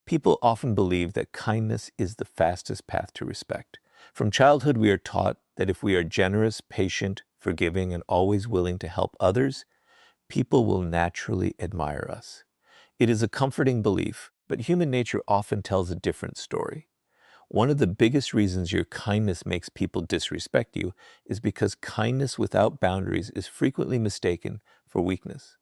People often believe that kindness is the fastest path to respect. From childhood, we are taught that if we are generous, patient, forgiving, and always willing to help others, people will naturally admire us. It is a comforting belief, but human nature often tells a different story. One of the biggest reasons your kindness makes people disrespect you is because kindness without boundaries is frequently mistaken for weakness.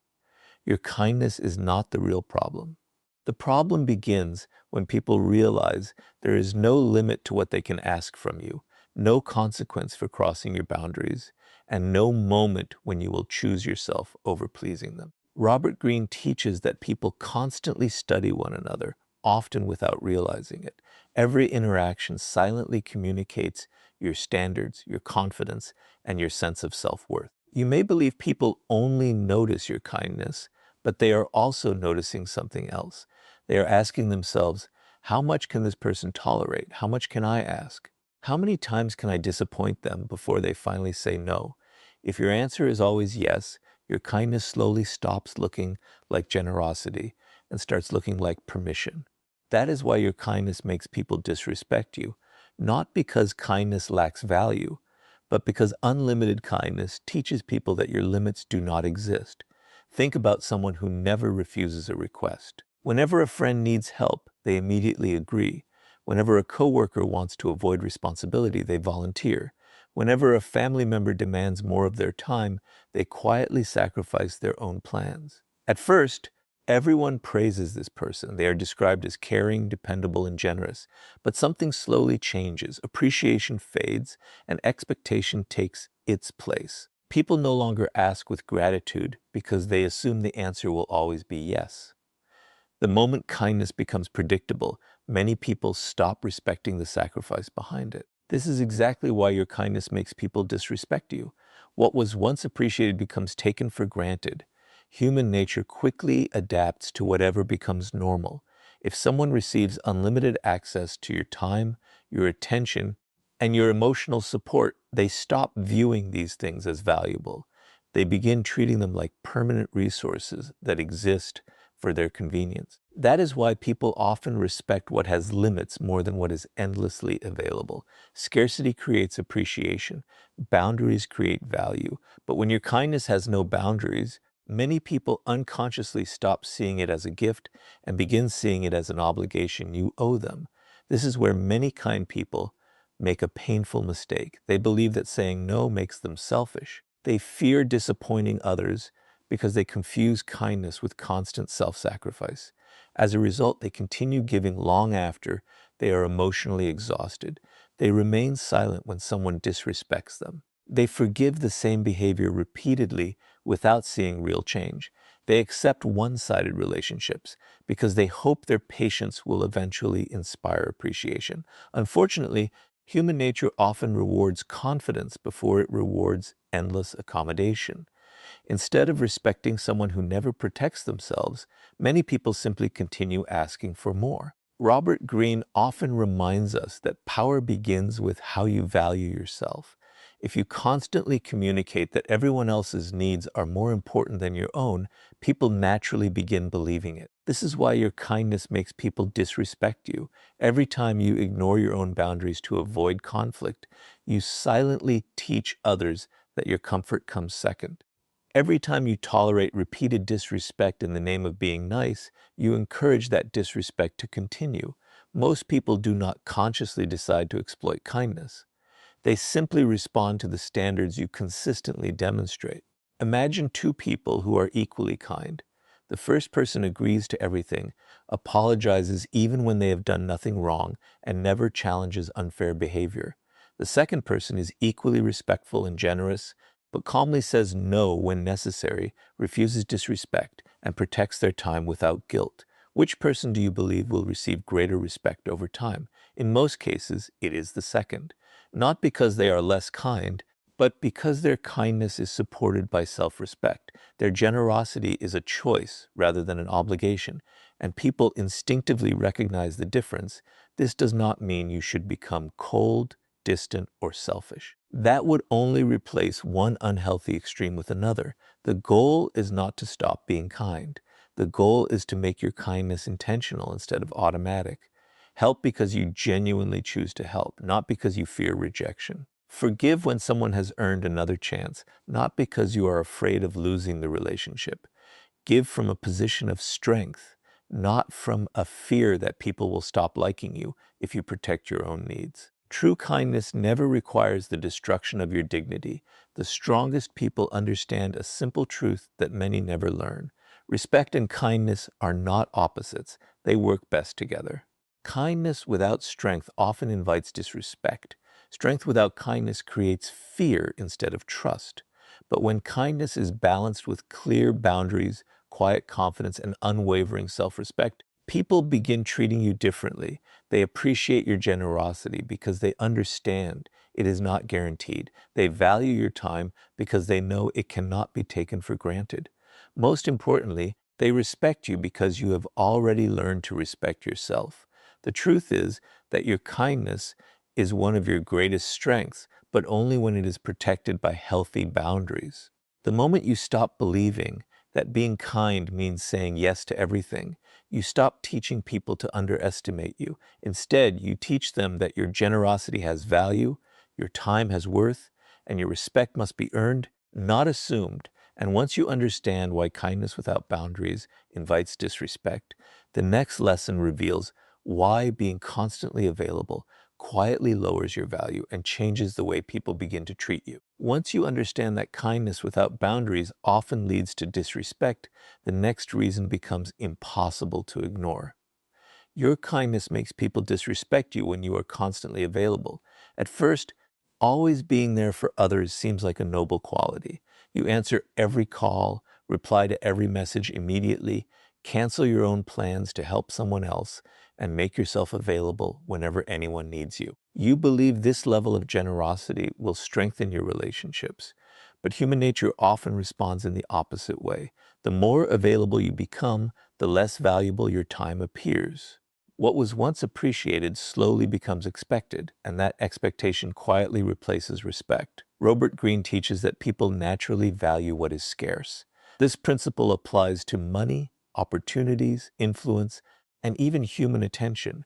Your kindness is not the real problem. The problem begins when people realize there is no limit to what they can ask from you, no consequence for crossing your boundaries, and no moment when you will choose yourself over pleasing them. Robert Greene teaches that people constantly study one another, often without realizing it. Every interaction silently communicates your standards, your confidence, and your sense of self-worth. You may believe people only notice your kindness, but they are also noticing something else. They are asking themselves, how much can this person tolerate? How much can I ask? How many times can I disappoint them before they finally say no? If your answer is always yes, your kindness slowly stops looking like generosity and starts looking like permission. That is why your kindness makes people disrespect you, not because kindness lacks value, but because unlimited kindness teaches people that your limits do not exist. Think about someone who never refuses a request. Whenever a friend needs help, they immediately agree. Whenever a coworker wants to avoid responsibility, they volunteer. Whenever a family member demands more of their time, they quietly sacrifice their own plans. At first, everyone praises this person. They are described as caring, dependable, and generous. But something slowly changes. Appreciation fades, and expectation takes its place. People no longer ask with gratitude because they assume the answer will always be yes. The moment kindness becomes predictable, many people stop respecting the sacrifice behind it. This is exactly why your kindness makes people disrespect you. What was once appreciated becomes taken for granted. Human nature quickly adapts to whatever becomes normal. If someone receives unlimited access to your time, your attention, and your emotional support, they stop viewing these things as valuable. They begin treating them like permanent resources that exist for their convenience. That is why people often respect what has limits more than what is endlessly available. Scarcity creates appreciation. Boundaries create value. But when your kindness has no boundaries, many people unconsciously stop seeing it as a gift and begin seeing it as an obligation you owe them. This is where many kind people make a painful mistake. They believe that saying no makes them selfish. They fear disappointing others because they confuse kindness with constant self-sacrifice. As a result, they continue giving long after they are emotionally exhausted. They remain silent when someone disrespects them. They forgive the same behavior repeatedly without seeing real change. They accept one-sided relationships because they hope their patience will eventually inspire appreciation. Unfortunately, human nature often rewards confidence before it rewards endless accommodation. Instead of respecting someone who never protects themselves, many people simply continue asking for more. Robert Greene often reminds us that power begins with how you value yourself. If you constantly communicate that everyone else's needs are more important than your own, people naturally begin believing it. This is why your kindness makes people disrespect you. Every time you ignore your own boundaries to avoid conflict, you silently teach others that your comfort comes second. Every time you tolerate repeated disrespect in the name of being nice, you encourage that disrespect to continue. Most people do not consciously decide to exploit kindness. They simply respond to the standards you consistently demonstrate. Imagine two people who are equally kind. The first person agrees to everything, apologizes even when they have done nothing wrong, and never challenges unfair behavior. The second person is equally respectful and generous, but calmly says no when necessary, refuses disrespect, and protects their time without guilt. Which person do you believe will receive greater respect over time? In most cases, it is the second. Not because they are less kind, but because their kindness is supported by self-respect. Their generosity is a choice rather than an obligation, and people instinctively recognize the difference. This does not mean you should become cold, distant, or selfish. That would only replace one unhealthy extreme with another. The goal is not to stop being kind. The goal is to make your kindness intentional instead of automatic. Help because you genuinely choose to help, not because you fear rejection. Forgive when someone has earned another chance, not because you are afraid of losing the relationship. Give from a position of strength, not from a fear that people will stop liking you if you protect your own needs. True kindness never requires the destruction of your dignity. The strongest people understand a simple truth that many never learn. Respect and kindness are not opposites. They work best together. Kindness without strength often invites disrespect. Strength without kindness creates fear instead of trust. But when kindness is balanced with clear boundaries, quiet confidence, and unwavering self-respect, people begin treating you differently. They appreciate your generosity because they understand it is not guaranteed. They value your time because they know it cannot be taken for granted. Most importantly, they respect you because you have already learned to respect yourself. The truth is that your kindness is one of your greatest strengths, but only when it is protected by healthy boundaries. The moment you stop believing that being kind means saying yes to everything, you stop teaching people to underestimate you. Instead, you teach them that your generosity has value, your time has worth, and your respect must be earned, not assumed. And once you understand why kindness without boundaries invites disrespect, the next lesson reveals why being constantly available quietly lowers your value and changes the way people begin to treat you. Once you understand that kindness without boundaries often leads to disrespect, the next reason becomes impossible to ignore. Your kindness makes people disrespect you when you are constantly available. At first, always being there for others seems like a noble quality. You answer every call, reply to every message immediately, cancel your own plans to help someone else, and make yourself available whenever anyone needs you. You believe this level of generosity will strengthen your relationships. But human nature often responds in the opposite way. The more available you become, the less valuable your time appears. What was once appreciated slowly becomes expected, and that expectation quietly replaces respect. Robert Greene teaches that people naturally value what is scarce. This principle applies to money, opportunities, influence, and even human attention.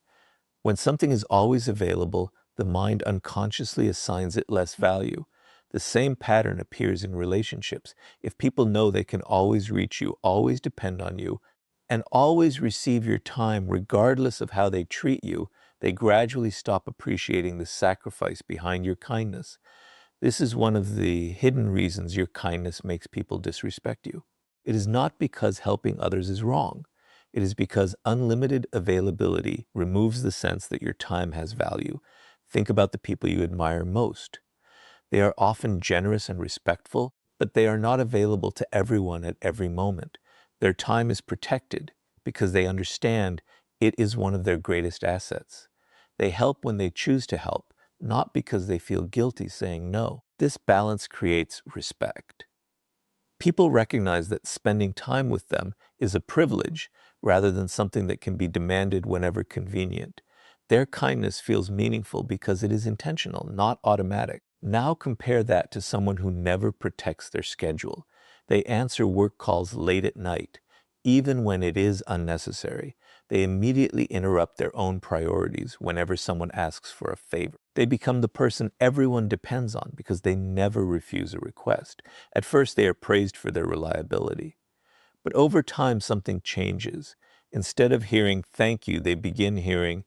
When something is always available, the mind unconsciously assigns it less value. The same pattern appears in relationships. If people know they can always reach you, always depend on you, and always receive your time regardless of how they treat you, they gradually stop appreciating the sacrifice behind your kindness. This is one of the hidden reasons your kindness makes people disrespect you. It is not because helping others is wrong. It is because unlimited availability removes the sense that your time has value. Think about the people you admire most. They are often generous and respectful, but they are not available to everyone at every moment. Their time is protected because they understand it is one of their greatest assets. They help when they choose to help, not because they feel guilty saying no. This balance creates respect. People recognize that spending time with them is a privilege rather than something that can be demanded whenever convenient. Their kindness feels meaningful because it is intentional, not automatic. Now compare that to someone who never protects their schedule. They answer work calls late at night, even when it is unnecessary. They immediately interrupt their own priorities whenever someone asks for a favor. They become the person everyone depends on because they never refuse a request. At first, they are praised for their reliability. But over time, something changes. Instead of hearing thank you, they begin hearing,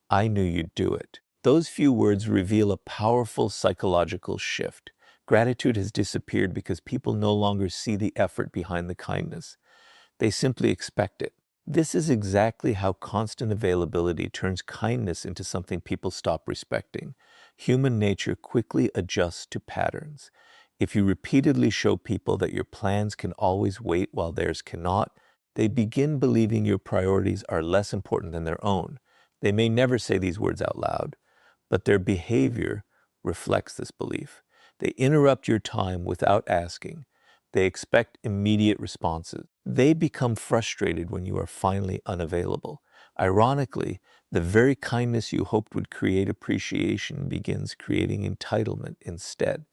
I knew you'd do it. Those few words reveal a powerful psychological shift. Gratitude has disappeared because people no longer see the effort behind the kindness. They simply expect it. This is exactly how constant availability turns kindness into something people stop respecting. Human nature quickly adjusts to patterns. If you repeatedly show people that your plans can always wait while theirs cannot, they begin believing your priorities are less important than their own. They may never say these words out loud, but their behavior reflects this belief. They interrupt your time without asking. They expect immediate responses. They become frustrated when you are finally unavailable. Ironically, the very kindness you hoped would create appreciation begins creating entitlement instead.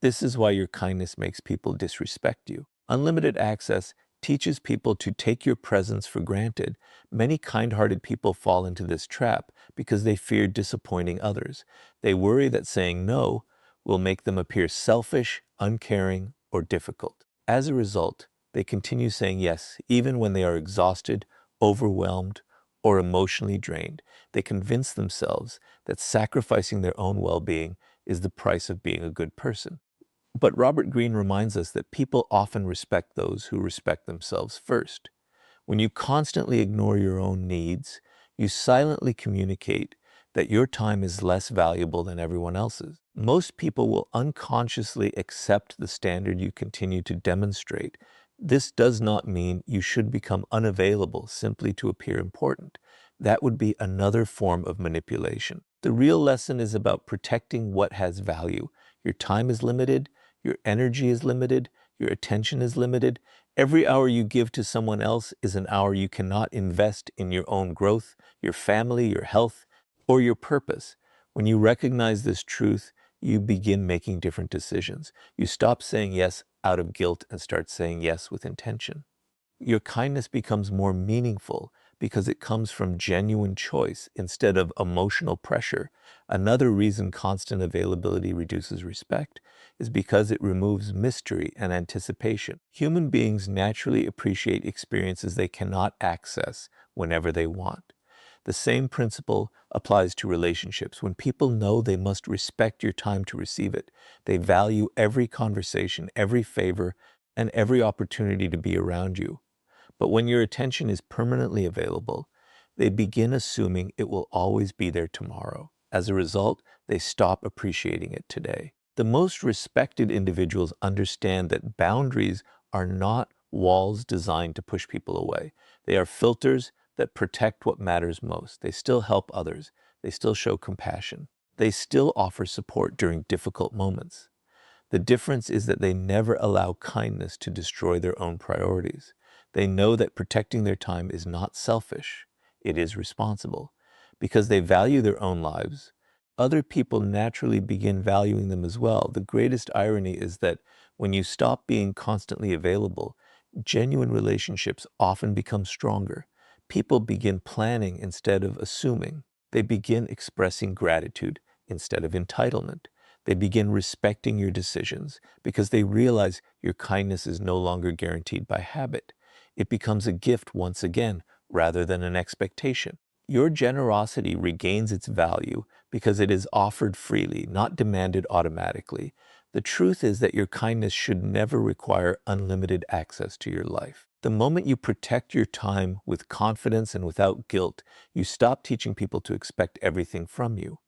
This is why your kindness makes people disrespect you. Unlimited access teaches people to take your presence for granted. Many kind-hearted people fall into this trap because they fear disappointing others. They worry that saying no will make them appear selfish, uncaring, or difficult. As a result, they continue saying yes, even when they are exhausted, overwhelmed, or emotionally drained. They convince themselves that sacrificing their own well-being is the price of being a good person. But Robert Greene reminds us that people often respect those who respect themselves first. When you constantly ignore your own needs, you silently communicate that your time is less valuable than everyone else's. Most people will unconsciously accept the standard you continue to demonstrate. This does not mean you should become unavailable simply to appear important. That would be another form of manipulation. The real lesson is about protecting what has value. Your time is limited, your energy is limited, your attention is limited. Every hour you give to someone else is an hour you cannot invest in your own growth, your family, your health, or your purpose. When you recognize this truth, you begin making different decisions. You stop saying yes out of guilt and start saying yes with intention. Your kindness becomes more meaningful because it comes from genuine choice instead of emotional pressure. Another reason constant availability reduces respect is because it removes mystery and anticipation. Human beings naturally appreciate experiences they cannot access whenever they want. The same principle applies to relationships. When people know they must respect your time to receive it, they value every conversation, every favor, and every opportunity to be around you. But when your attention is permanently available, they begin assuming it will always be there tomorrow. As a result, they stop appreciating it today. The most respected individuals understand that boundaries are not walls designed to push people away. They are filters that protect what matters most. They still help others. They still show compassion. They still offer support during difficult moments. The difference is that they never allow kindness to destroy their own priorities. They know that protecting their time is not selfish, it is responsible. Because they value their own lives, other people naturally begin valuing them as well. The greatest irony is that when you stop being constantly available, genuine relationships often become stronger. People begin planning instead of assuming. They begin expressing gratitude instead of entitlement. They begin respecting your decisions because they realize your kindness is no longer guaranteed by habit. It becomes a gift once again rather than an expectation. Your generosity regains its value because it is offered freely, not demanded automatically. The truth is that your kindness should never require unlimited access to your life. The moment you protect your time with confidence and without guilt, you stop teaching people to expect everything from you.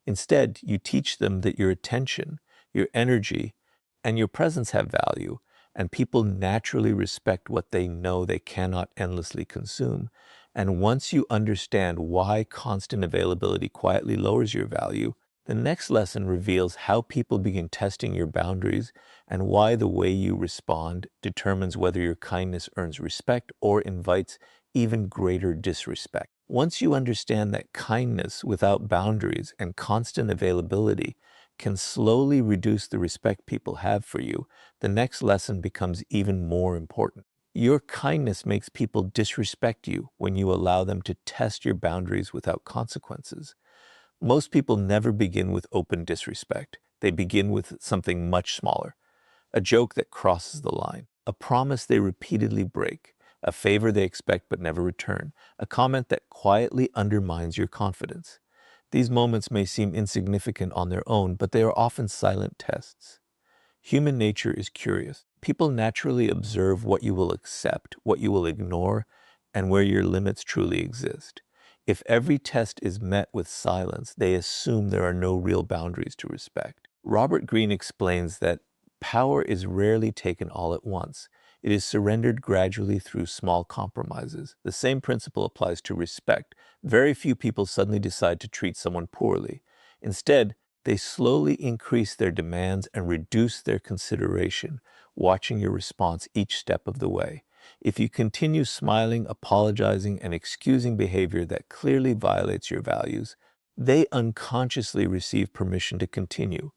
Instead, you teach them that your attention, your energy, and your presence have value, and people naturally respect what they know they cannot endlessly consume. And once you understand why constant availability quietly lowers your value, the next lesson reveals how people begin testing your boundaries and why the way you respond determines whether your kindness earns respect or invites even greater disrespect. Once you understand that kindness without boundaries and constant availability can slowly reduce the respect people have for you, the next lesson becomes even more important. Your kindness makes people disrespect you when you allow them to test your boundaries without consequences. Most people never begin with open disrespect. They begin with something much smaller, a joke that crosses the line, a promise they repeatedly break, a favor they expect but never return, a comment that quietly undermines your confidence. These moments may seem insignificant on their own, but they are often silent tests. Human nature is curious. People naturally observe what you will accept, what you will ignore, and where your limits truly exist. If every test is met with silence, they assume there are no real boundaries to respect. Robert Greene explains that power is rarely taken all at once. It is surrendered gradually through small compromises. The same principle applies to respect. Very few people suddenly decide to treat someone poorly. Instead, they slowly increase their demands and reduce their consideration, watching your response each step of the way. If you continue smiling, apologizing, and excusing behavior that clearly violates your values, they unconsciously receive permission to continue.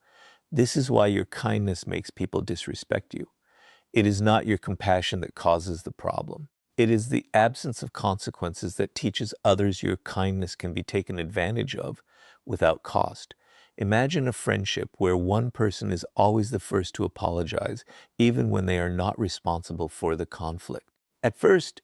This is why your kindness makes people disrespect you. It is not your compassion that causes the problem. It is the absence of consequences that teaches others your kindness can be taken advantage of without cost. Imagine a friendship where one person is always the first to apologize, even when they are not responsible for the conflict. At first,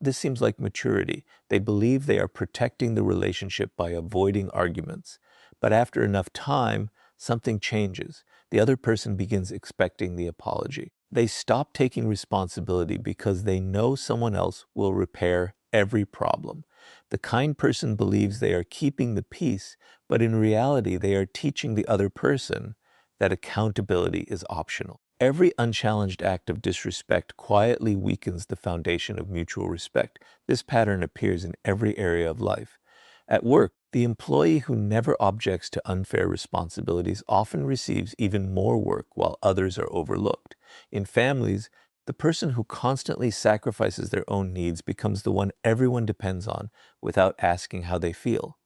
this seems like maturity. They believe they are protecting the relationship by avoiding arguments. But after enough time, something changes. The other person begins expecting the apology. They stop taking responsibility because they know someone else will repair every problem. The kind person believes they are keeping the peace, but in reality, they are teaching the other person that accountability is optional. Every unchallenged act of disrespect quietly weakens the foundation of mutual respect. This pattern appears in every area of life. At work, the employee who never objects to unfair responsibilities often receives even more work while others are overlooked. In families, the person who constantly sacrifices their own needs becomes the one everyone depends on without asking how they feel.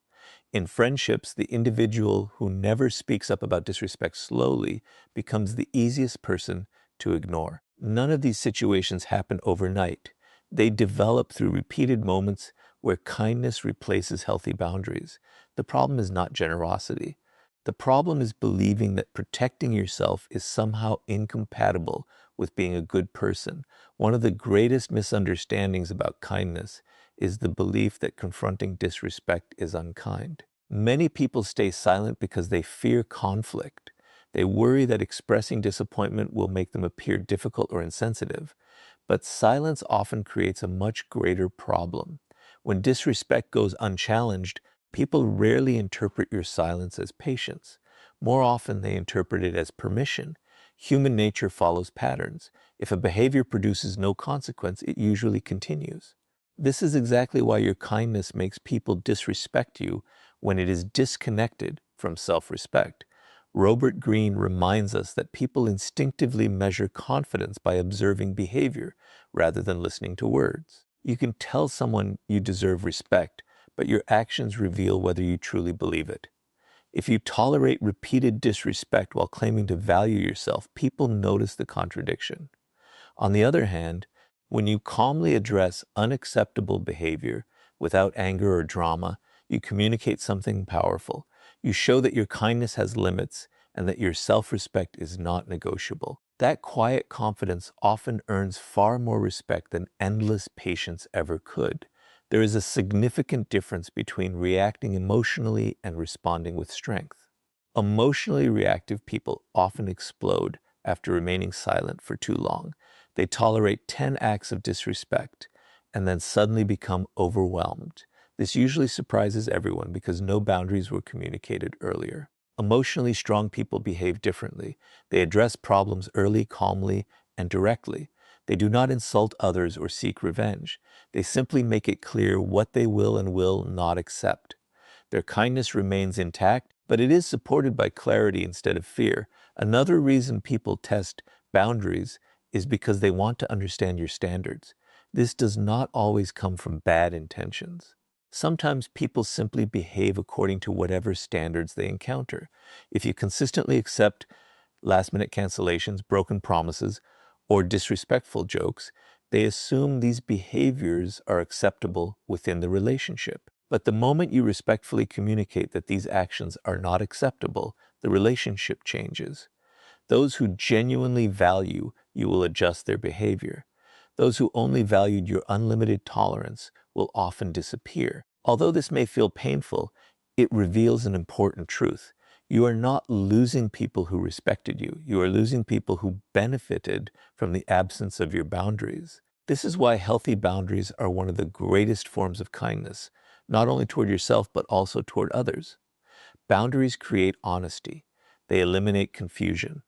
In friendships, the individual who never speaks up about disrespect slowly becomes the easiest person to ignore. None of these situations happen overnight. They develop through repeated moments where kindness replaces healthy boundaries. The problem is not generosity. The problem is believing that protecting yourself is somehow incompatible with being a good person. One of the greatest misunderstandings about kindness is the belief that confronting disrespect is unkind. Many people stay silent because they fear conflict. They worry that expressing disappointment will make them appear difficult or insensitive. But silence often creates a much greater problem. When disrespect goes unchallenged, people rarely interpret your silence as patience. More often, they interpret it as permission. Human nature follows patterns. If a behavior produces no consequence, it usually continues. This is exactly why your kindness makes people disrespect you when it is disconnected from self-respect. Robert Greene reminds us that people instinctively measure confidence by observing behavior rather than listening to words. You can tell someone you deserve respect, but your actions reveal whether you truly believe it. If you tolerate repeated disrespect while claiming to value yourself, people notice the contradiction. On the other hand, when you calmly address unacceptable behavior without anger or drama, you communicate something powerful. You show that your kindness has limits and that your self-respect is not negotiable. That quiet confidence often earns far more respect than endless patience ever could. There is a significant difference between reacting emotionally and responding with strength. Emotionally reactive people often explode after remaining silent for too long. They tolerate 10 acts of disrespect and then suddenly become overwhelmed. This usually surprises everyone because no boundaries were communicated earlier. Emotionally strong people behave differently. They address problems early, calmly, and directly. They do not insult others or seek revenge. They simply make it clear what they will and will not accept. Their kindness remains intact, but it is supported by clarity instead of fear. Another reason people test boundaries is because they want to understand your standards. This does not always come from bad intentions. Sometimes people simply behave according to whatever standards they encounter. If you consistently accept last-minute cancellations, broken promises, or disrespectful jokes, they assume these behaviors are acceptable within the relationship. But the moment you respectfully communicate that these actions are not acceptable, the relationship changes. Those who genuinely value you will adjust their behavior. Those who only valued your unlimited tolerance will often disappear. Although this may feel painful, it reveals an important truth. You are not losing people who respected you. You are losing people who benefited from the absence of your boundaries. This is why healthy boundaries are one of the greatest forms of kindness, not only toward yourself, but also toward others. Boundaries create honesty. They eliminate confusion.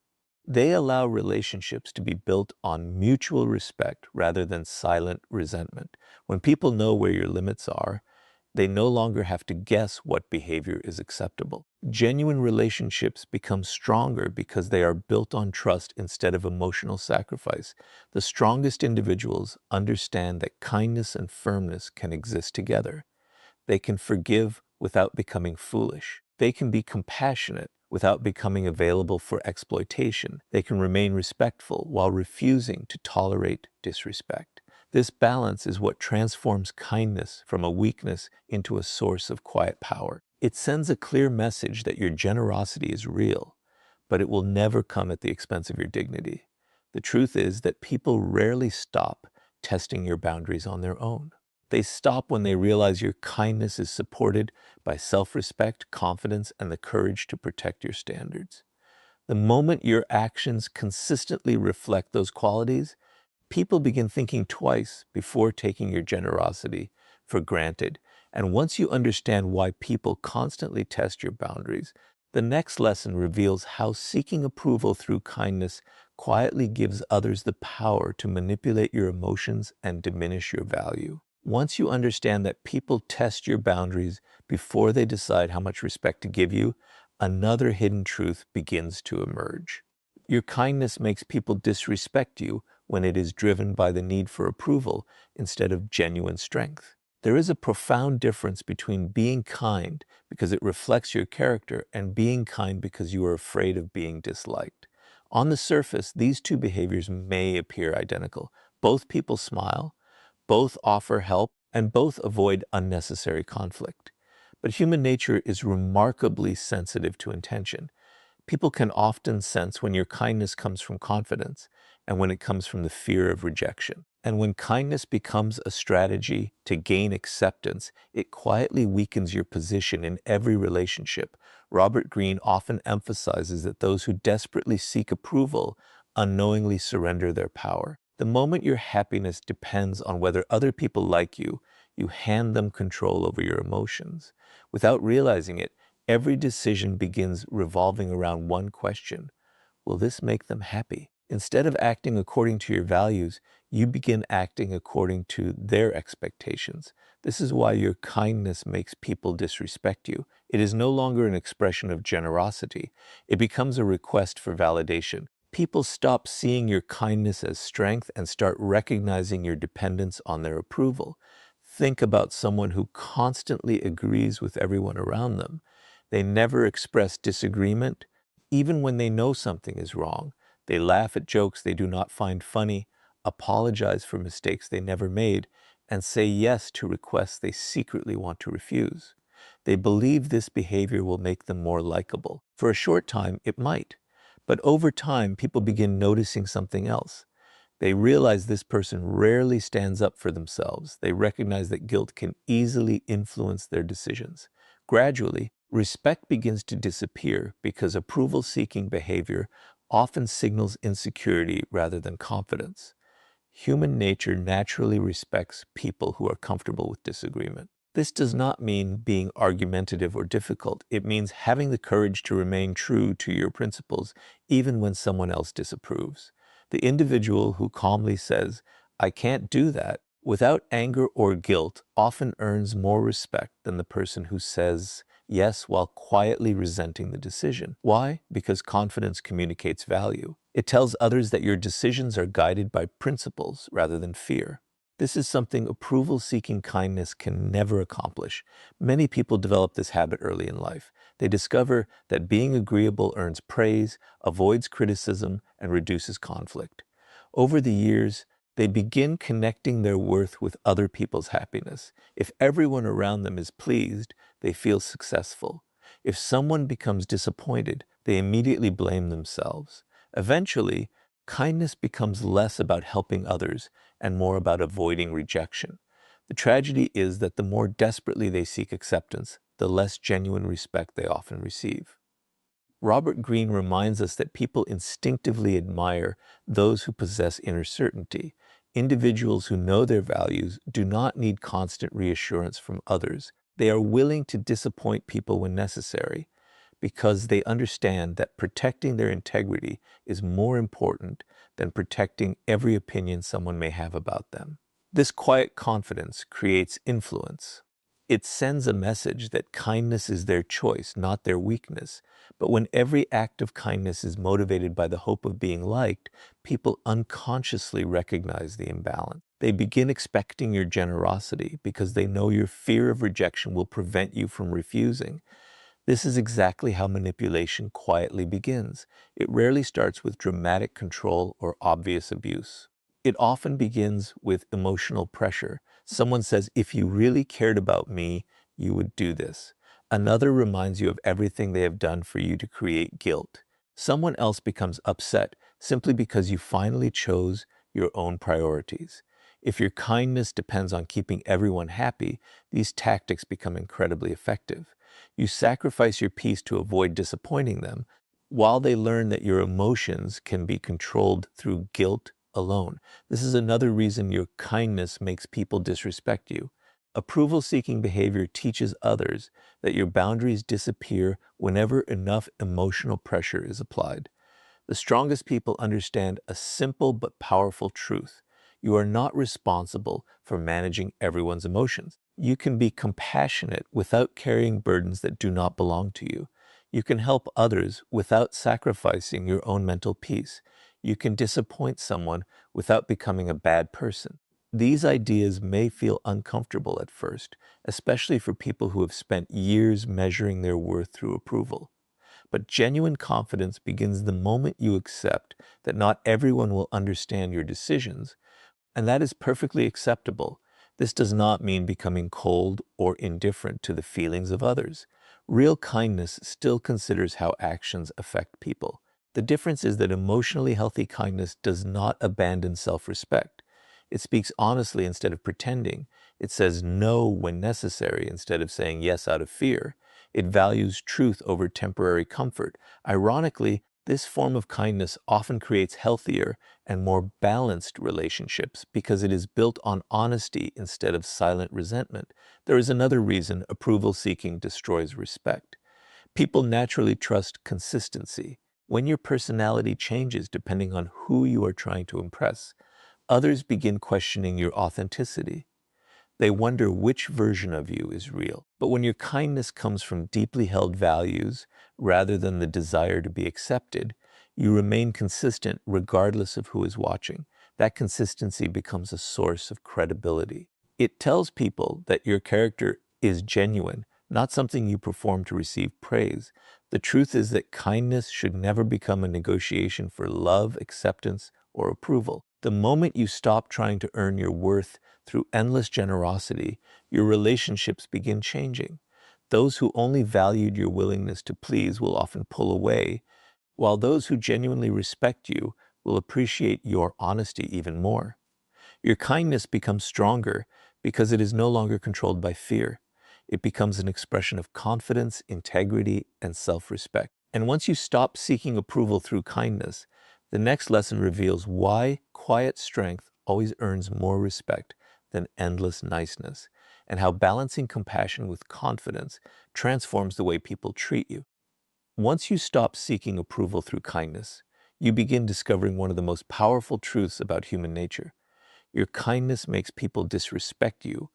They allow relationships to be built on mutual respect rather than silent resentment. When people know where your limits are, they no longer have to guess what behavior is acceptable. Genuine relationships become stronger because they are built on trust instead of emotional sacrifice. The strongest individuals understand that kindness and firmness can exist together. They can forgive without becoming foolish. They can be compassionate without becoming available for exploitation. They can remain respectful while refusing to tolerate disrespect. This balance is what transforms kindness from a weakness into a source of quiet power. It sends a clear message that your generosity is real, but it will never come at the expense of your dignity. The truth is that people rarely stop testing your boundaries on their own. They stop when they realize your kindness is supported by self-respect, confidence, and the courage to protect your standards. The moment your actions consistently reflect those qualities, people begin thinking twice before taking your generosity for granted. And once you understand why people constantly test your boundaries, the next lesson reveals how seeking approval through kindness quietly gives others the power to manipulate your emotions and diminish your value. Once you understand that people test your boundaries before they decide how much respect to give you, another hidden truth begins to emerge. Your kindness makes people disrespect you when it is driven by the need for approval instead of genuine strength. There is a profound difference between being kind because it reflects your character and being kind because you are afraid of being disliked. On the surface, these two behaviors may appear identical. Both people smile, both offer help, and both avoid unnecessary conflict. But human nature is remarkably sensitive to intention. People can often sense when your kindness comes from confidence and when it comes from the fear of rejection. And when kindness becomes a strategy to gain acceptance, it quietly weakens your position in every relationship. Robert Greene often emphasizes that those who desperately seek approval unknowingly surrender their power. The moment your happiness depends on whether other people like you, you hand them control over your emotions. Without realizing it, every decision begins revolving around one question: will this make them happy? Instead of acting according to your values, you begin acting according to their expectations. This is why your kindness makes people disrespect you. It is no longer an expression of generosity. It becomes a request for validation. People stop seeing your kindness as strength and start recognizing your dependence on their approval. Think about someone who constantly agrees with everyone around them. They never express disagreement, even when they know something is wrong. They laugh at jokes they do not find funny, apologize for mistakes they never made, and say yes to requests they secretly want to refuse. They believe this behavior will make them more likable. For a short time, it might. But over time, people begin noticing something else. They realize this person rarely stands up for themselves. They recognize that guilt can easily influence their decisions. Gradually, respect begins to disappear because approval-seeking behavior often signals insecurity rather than confidence. Human nature naturally respects people who are comfortable with disagreement. This does not mean being argumentative or difficult. It means having the courage to remain true to your principles even when someone else disapproves. The individual who calmly says, "I can't do that," without anger or guilt often earns more respect than the person who says yes while quietly resenting the decision. Why? Because confidence communicates value. It tells others that your decisions are guided by principles rather than fear. This is something approval-seeking kindness can never accomplish. Many people develop this habit early in life. They discover that being agreeable earns praise, avoids criticism, and reduces conflict. Over the years, they begin connecting their worth with other people's happiness. If everyone around them is pleased, they feel successful. If someone becomes disappointed, they immediately blame themselves. Eventually, kindness becomes less about helping others and more about avoiding rejection. The tragedy is that the more desperately they seek acceptance, the less genuine respect they often receive. Robert Greene reminds us that people instinctively admire those who possess inner certainty. Individuals who know their values do not need constant reassurance from others. They are willing to disappoint people when necessary, because they understand that protecting their integrity is more important than protecting every opinion someone may have about them. This quiet confidence creates influence. It sends a message that kindness is their choice, not their weakness. But when every act of kindness is motivated by the hope of being liked, people unconsciously recognize the imbalance. They begin expecting your generosity because they know your fear of rejection will prevent you from refusing. This is exactly how manipulation quietly begins. It rarely starts with dramatic control or obvious abuse. It often begins with emotional pressure. Someone says, if you really cared about me, you would do this. Another reminds you of everything they have done for you to create guilt. Someone else becomes upset simply because you finally chose your own priorities. If your kindness depends on keeping everyone happy, these tactics become incredibly effective. You sacrifice your peace to avoid disappointing them, while they learn that your emotions can be controlled through guilt alone. This is another reason your kindness makes people disrespect you. Approval-seeking behavior teaches others that your boundaries disappear whenever enough emotional pressure is applied. The strongest people understand a simple but powerful truth. You are not responsible for managing everyone's emotions. You can be compassionate without carrying burdens that do not belong to you. You can help others without sacrificing your own mental peace. You can disappoint someone without becoming a bad person. These ideas may feel uncomfortable at first, especially for people who have spent years measuring their worth through approval. But genuine confidence begins the moment you accept that not everyone will understand your decisions, and that is perfectly acceptable. This does not mean becoming cold or indifferent to the feelings of others. Real kindness still considers how actions affect people. The difference is that emotionally healthy kindness does not abandon self-respect. It speaks honestly instead of pretending. It says no when necessary instead of saying yes out of fear. It values truth over temporary comfort. Ironically, this form of kindness often creates healthier and more balanced relationships because it is built on honesty instead of silent resentment. There is another reason approval seeking destroys respect. People naturally trust consistency. When your personality changes depending on who you are trying to impress, others begin questioning your authenticity. They wonder which version of you is real. But when your kindness comes from deeply held values rather than the desire to be accepted, you remain consistent regardless of who is watching. That consistency becomes a source of credibility. It tells people that your character is genuine, not something you perform to receive praise. The truth is that kindness should never become a negotiation for love, acceptance, or approval. The moment you stop trying to earn your worth through endless generosity, your relationships begin changing. Those who only valued your willingness to please will often pull away, while those who genuinely respect you will appreciate your honesty even more. Your kindness becomes stronger because it is no longer controlled by fear. It becomes an expression of confidence, integrity, and self-respect. And once you stop seeking approval through kindness, the next lesson reveals why quiet strength always earns more respect than endless niceness, and how balancing compassion with confidence transforms the way people treat you. Once you stop seeking approval through kindness, you begin discovering one of the most powerful truths about human nature. Your kindness makes people disrespect you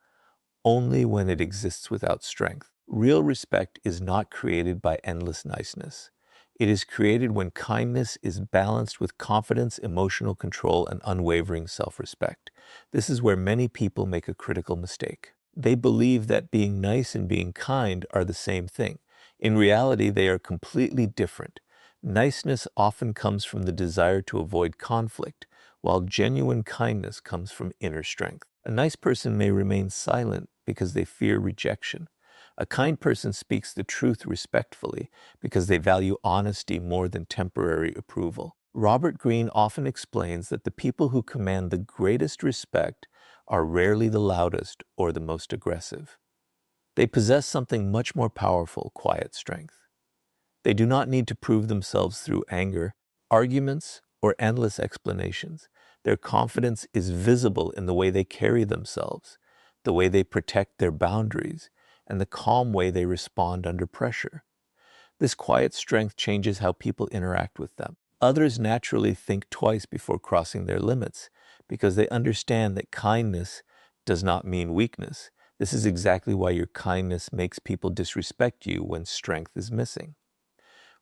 only when it exists without strength. Real respect is not created by endless niceness. It is created when kindness is balanced with confidence, emotional control, and unwavering self-respect. This is where many people make a critical mistake. They believe that being nice and being kind are the same thing. In reality, they are completely different. Niceness often comes from the desire to avoid conflict, while genuine kindness comes from inner strength. A nice person may remain silent because they fear rejection. A kind person speaks the truth respectfully because they value honesty more than temporary approval. Robert Greene often explains that the people who command the greatest respect are rarely the loudest or the most aggressive. They possess something much more powerful, quiet strength. They do not need to prove themselves through anger, arguments, or endless explanations. Their confidence is visible in the way they carry themselves, the way they protect their boundaries, and the calm way they respond under pressure. This quiet strength changes how people interact with them. Others naturally think twice before crossing their limits because they understand that kindness does not mean weakness. This is exactly why your kindness makes people disrespect you when strength is missing.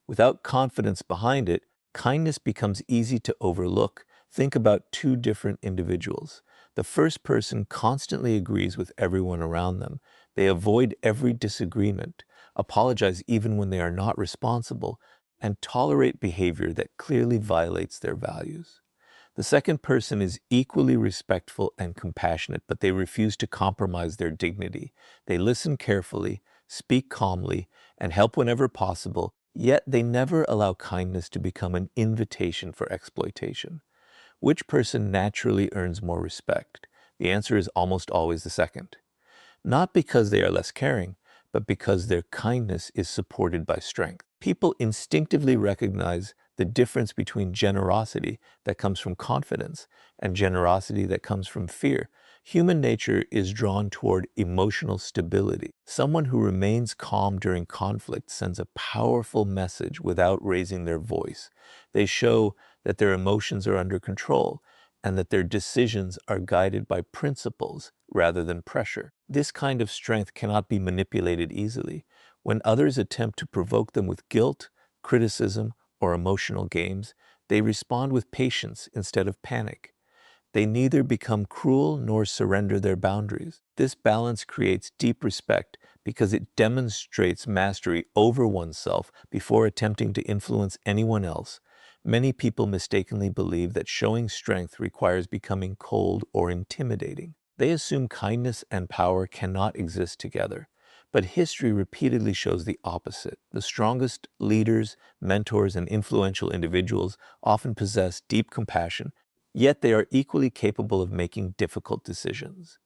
Without confidence behind it, kindness becomes easy to overlook. Think about two different individuals. The first person constantly agrees with everyone around them. They avoid every disagreement, apologize even when they are not responsible, and tolerate behavior that clearly violates their values. The second person is equally respectful and compassionate, but they refuse to compromise their dignity. They listen carefully, speak calmly, and help whenever possible, yet they never allow kindness to become an invitation for exploitation. Which person naturally earns more respect? The answer is almost always the second. Not because they are less caring, but because their kindness is supported by strength. People instinctively recognize the difference between generosity that comes from confidence and generosity that comes from fear. Human nature is drawn toward emotional stability. Someone who remains calm during conflict sends a powerful message without raising their voice. They show that their emotions are under control and that their decisions are guided by principles rather than pressure. This kind of strength cannot be manipulated easily. When others attempt to provoke them with guilt, criticism, or emotional games, they respond with patience instead of panic. They neither become cruel nor surrender their boundaries. This balance creates deep respect because it demonstrates mastery over oneself before attempting to influence anyone else. Many people mistakenly believe that showing strength requires becoming cold or intimidating. They assume kindness and power cannot exist together. But history repeatedly shows the opposite. The strongest leaders, mentors, and influential individuals often possess deep compassion, yet they are equally capable of making difficult decisions.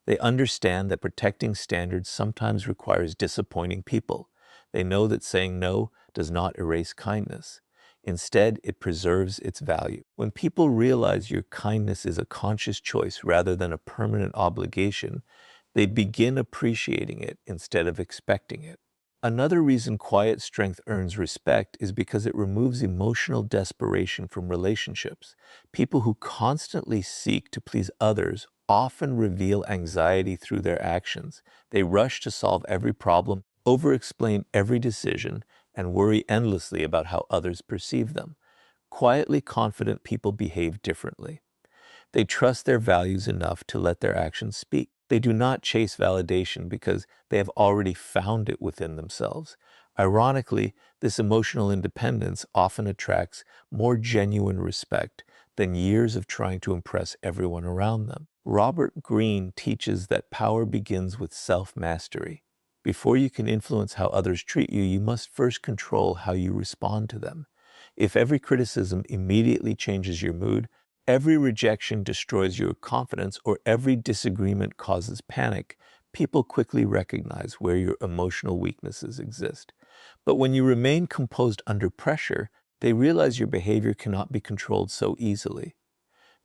They understand that protecting standards sometimes requires disappointing people. They know that saying no does not erase kindness. Instead, it preserves its value. When people realize your kindness is a conscious choice rather than a permanent obligation, they begin appreciating it instead of expecting it. Another reason quiet strength earns respect is because it removes emotional desperation from relationships. People who constantly seek to please others often reveal anxiety through their actions. They rush to solve every problem, over-explain every decision, and worry endlessly about how others perceive them. Quietly confident people behave differently. They trust their values enough to let their actions speak. They do not chase validation because they have already found it within themselves. Ironically, this emotional independence often attracts more genuine respect than years of trying to impress everyone around them. Robert Greene teaches that power begins with self-mastery. Before you can influence how others treat you, you must first control how you respond to them. If every criticism immediately changes your mood, every rejection destroys your confidence, or every disagreement causes panic, people quickly recognize where your emotional weaknesses exist. But when you remain composed under pressure, they realize your behavior cannot be controlled so easily.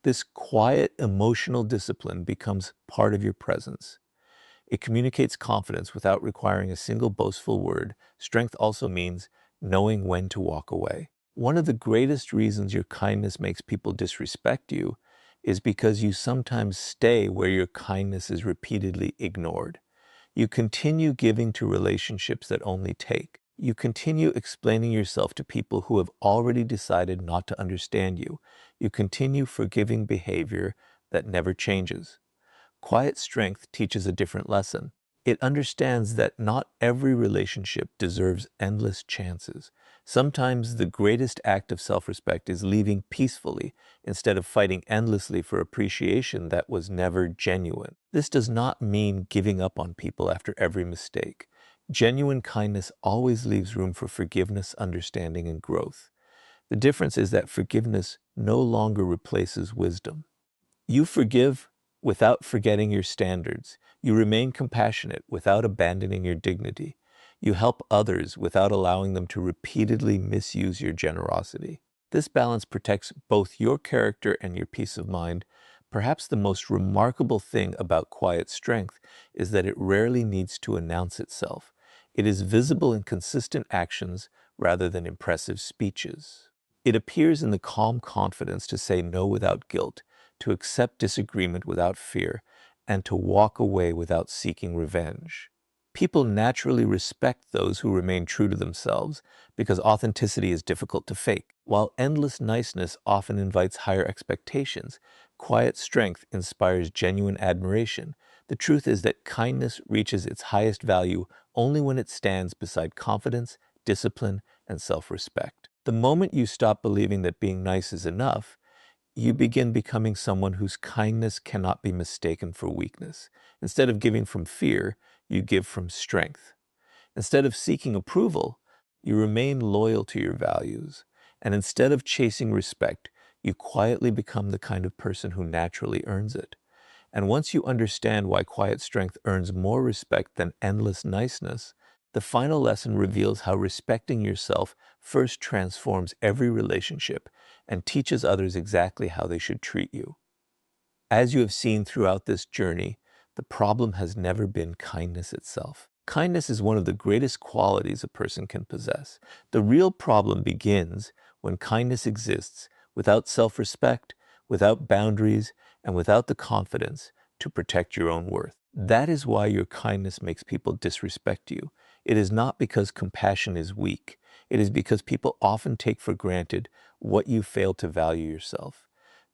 This quiet emotional discipline becomes part of your presence. It communicates confidence without requiring a single boastful word. Strength also means knowing when to walk away. One of the greatest reasons your kindness makes people disrespect you is because you sometimes stay where your kindness is repeatedly ignored. You continue giving to relationships that only take. You continue explaining yourself to people who have already decided not to understand you. You continue forgiving behavior that never changes. Quiet strength teaches a different lesson. It understands that not every relationship deserves endless chances. Sometimes the greatest act of self-respect is leaving peacefully instead of fighting endlessly for appreciation that was never genuine. This does not mean giving up on people after every mistake. Genuine kindness always leaves room for forgiveness, understanding, and growth. The difference is that forgiveness no longer replaces wisdom. You forgive without forgetting your standards. You remain compassionate without abandoning your dignity. You help others without allowing them to repeatedly misuse your generosity. This balance protects both your character and your peace of mind. Perhaps the most remarkable thing about quiet strength is that it rarely needs to announce itself. It is visible in consistent actions rather than impressive speeches. It appears in the calm confidence to say no without guilt, to accept disagreement without fear, and to walk away without seeking revenge. People naturally respect those who remain true to themselves because authenticity is difficult to fake. While endless niceness often invites higher expectations, quiet strength inspires genuine admiration. The truth is that kindness reaches its highest value only when it stands beside confidence, discipline, and self-respect. The moment you stop believing that being nice is enough, you begin becoming someone whose kindness cannot be mistaken for weakness. Instead of giving from fear, you give from strength. Instead of seeking approval, you remain loyal to your values. And instead of chasing respect, you quietly become the kind of person who naturally earns it. And once you understand why quiet strength earns more respect than endless niceness, the final lesson reveals how respecting yourself first transforms every relationship and teaches others exactly how they should treat you. As you have seen throughout this journey, the problem has never been kindness itself. Kindness is one of the greatest qualities a person can possess. The real problem begins when kindness exists without self-respect, without boundaries, and without the confidence to protect your own worth. That is why your kindness makes people disrespect you. It is not because compassion is weak. It is because people often take for granted what you fail to value yourself.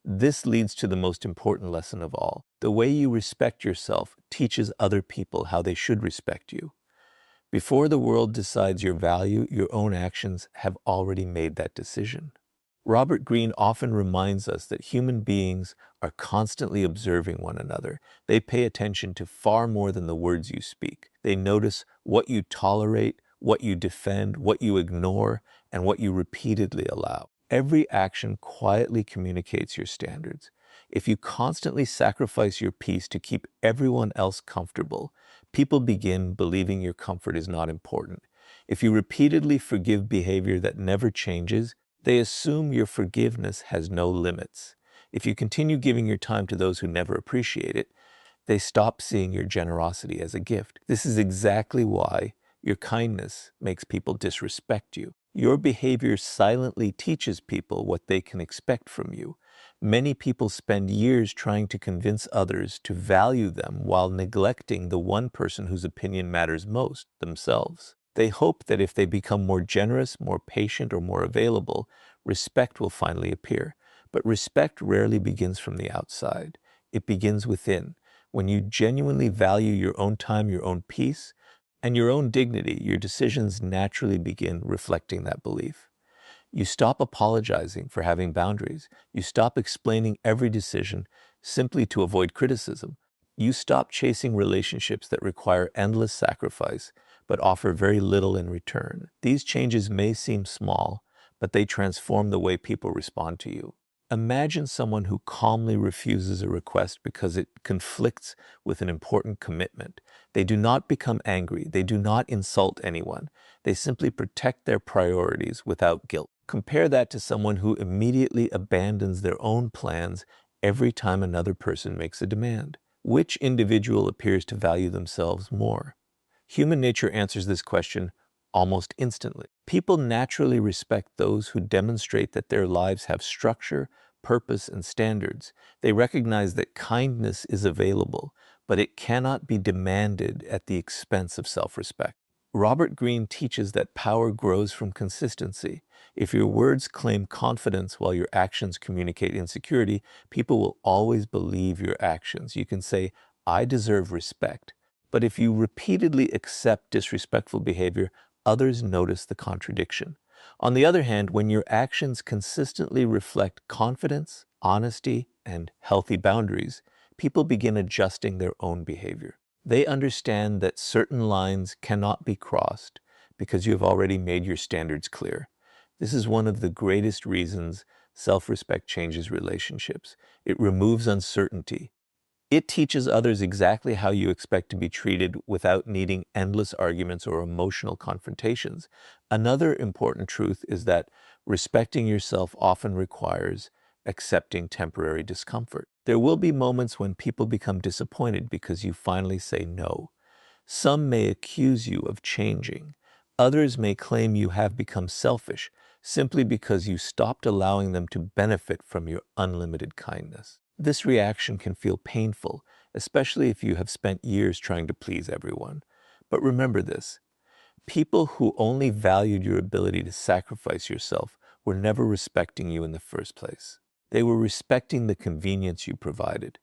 This leads to the most important lesson of all. The way you respect yourself teaches other people how they should respect you. Before the world decides your value, your own actions have already made that decision. Robert Greene often reminds us that human beings are constantly observing one another. They pay attention to far more than the words you speak. They notice what you tolerate, what you defend, what you ignore, and what you repeatedly allow. Every action quietly communicates your standards. If you constantly sacrifice your peace to keep everyone else comfortable, people begin believing your comfort is not important. If you repeatedly forgive behavior that never changes, they assume your forgiveness has no limits. If you continue giving your time to those who never appreciate it, they stop seeing your generosity as a gift. This is exactly why your kindness makes people disrespect you. Your behavior silently teaches people what they can expect from you. Many people spend years trying to convince others to value them while neglecting the one person whose opinion matters most, themselves. They hope that if they become more generous, more patient, or more available, respect will finally appear. But respect rarely begins from the outside. It begins within. When you genuinely value your own time, your own peace, and your own dignity, your decisions naturally begin reflecting that belief. You stop apologizing for having boundaries. You stop explaining every decision simply to avoid criticism. You stop chasing relationships that require endless sacrifice, but offer very little in return. These changes may seem small, but they transform the way people respond to you. Imagine someone who calmly refuses a request because it conflicts with an important commitment. They do not become angry. They do not insult anyone. They simply protect their priorities without guilt. Compare that to someone who immediately abandons their own plans every time another person makes a demand. Which individual appears to value themselves more? Human nature answers this question almost instantly. People naturally respect those who demonstrate that their lives have structure, purpose, and standards. They recognize that kindness is available, but it cannot be demanded at the expense of self-respect. Robert Greene teaches that power grows from consistency. If your words claim confidence while your actions communicate insecurity, people will always believe your actions. You can say, "I deserve respect." But if you repeatedly accept disrespectful behavior, others notice the contradiction. On the other hand, when your actions consistently reflect confidence, honesty, and healthy boundaries, people begin adjusting their own behavior. They understand that certain lines cannot be crossed because you have already made your standards clear. This is one of the greatest reasons self-respect changes relationships. It removes uncertainty. It teaches others exactly how you expect to be treated without needing endless arguments or emotional confrontations. Another important truth is that respecting yourself often requires accepting temporary discomfort. There will be moments when people become disappointed because you finally say no. Some may accuse you of changing. Others may claim you have become selfish simply because you stopped allowing them to benefit from your unlimited kindness. This reaction can feel painful, especially if you have spent years trying to please everyone. But remember this, people who only valued your ability to sacrifice yourself were never respecting you in the first place. They were respecting the convenience you provided.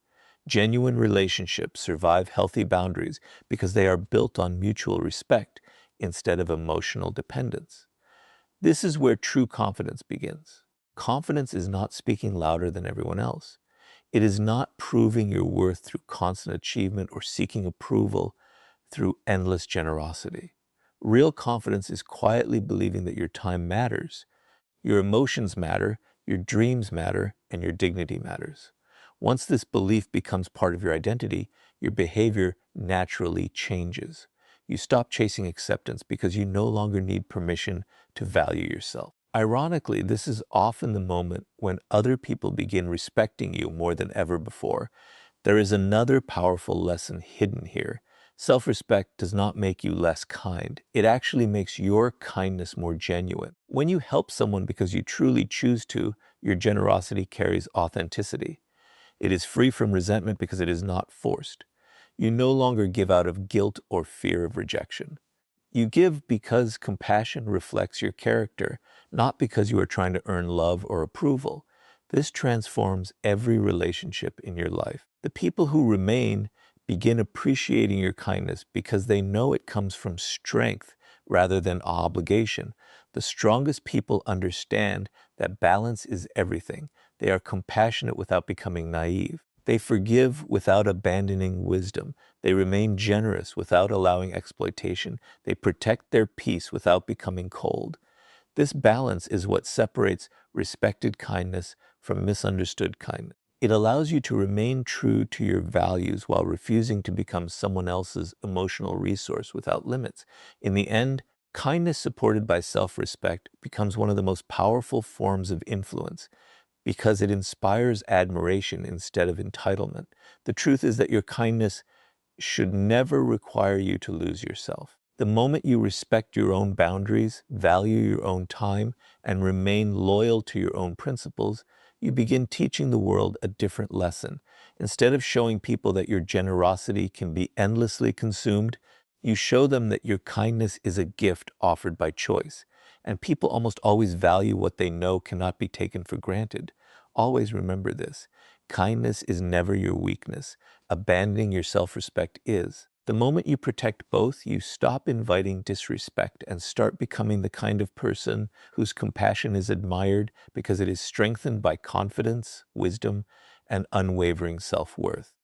Genuine relationships survive healthy boundaries because they are built on mutual respect instead of emotional dependence. This is where true confidence begins. Confidence is not speaking louder than everyone else. It is not proving your worth through constant achievement or seeking approval through endless generosity. Real confidence is quietly believing that your time matters, your emotions matter, your dreams matter, and your dignity matters. Once this belief becomes part of your identity, your behavior naturally changes. You stop chasing acceptance because you no longer need permission to value yourself. Ironically, this is often the moment when other people begin respecting you more than ever before. There is another powerful lesson hidden here. Self-respect does not make you less kind. It actually makes your kindness more genuine. When you help someone because you truly choose to, your generosity carries authenticity. It is free from resentment because it is not forced. You no longer give out of guilt or fear of rejection. You give because compassion reflects your character, not because you are trying to earn love or approval. This transforms every relationship in your life. The people who remain begin appreciating your kindness because they know it comes from strength rather than obligation. The strongest people understand that balance is everything. They are compassionate without becoming naive. They forgive without abandoning wisdom. They remain generous without allowing exploitation. They protect their peace without becoming cold. This balance is what separates respected kindness from misunderstood kindness. It allows you to remain true to your values while refusing to become someone else's emotional resource without limits. In the end, kindness supported by self-respect becomes one of the most powerful forms of influence because it inspires admiration instead of entitlement. The truth is that your kindness should never require you to lose yourself. The moment you respect your own boundaries, value your own time, and remain loyal to your own principles, you begin teaching the world a different lesson. Instead of showing people that your generosity can be endlessly consumed, you show them that your kindness is a gift offered by choice. And people almost always value what they know cannot be taken for granted. Always remember this. Kindness is never your weakness. Abandoning your self-respect is. The moment you protect both, you stop inviting disrespect and start becoming the kind of person whose compassion is admired because it is strengthened by confidence, wisdom, and unwavering self-worth.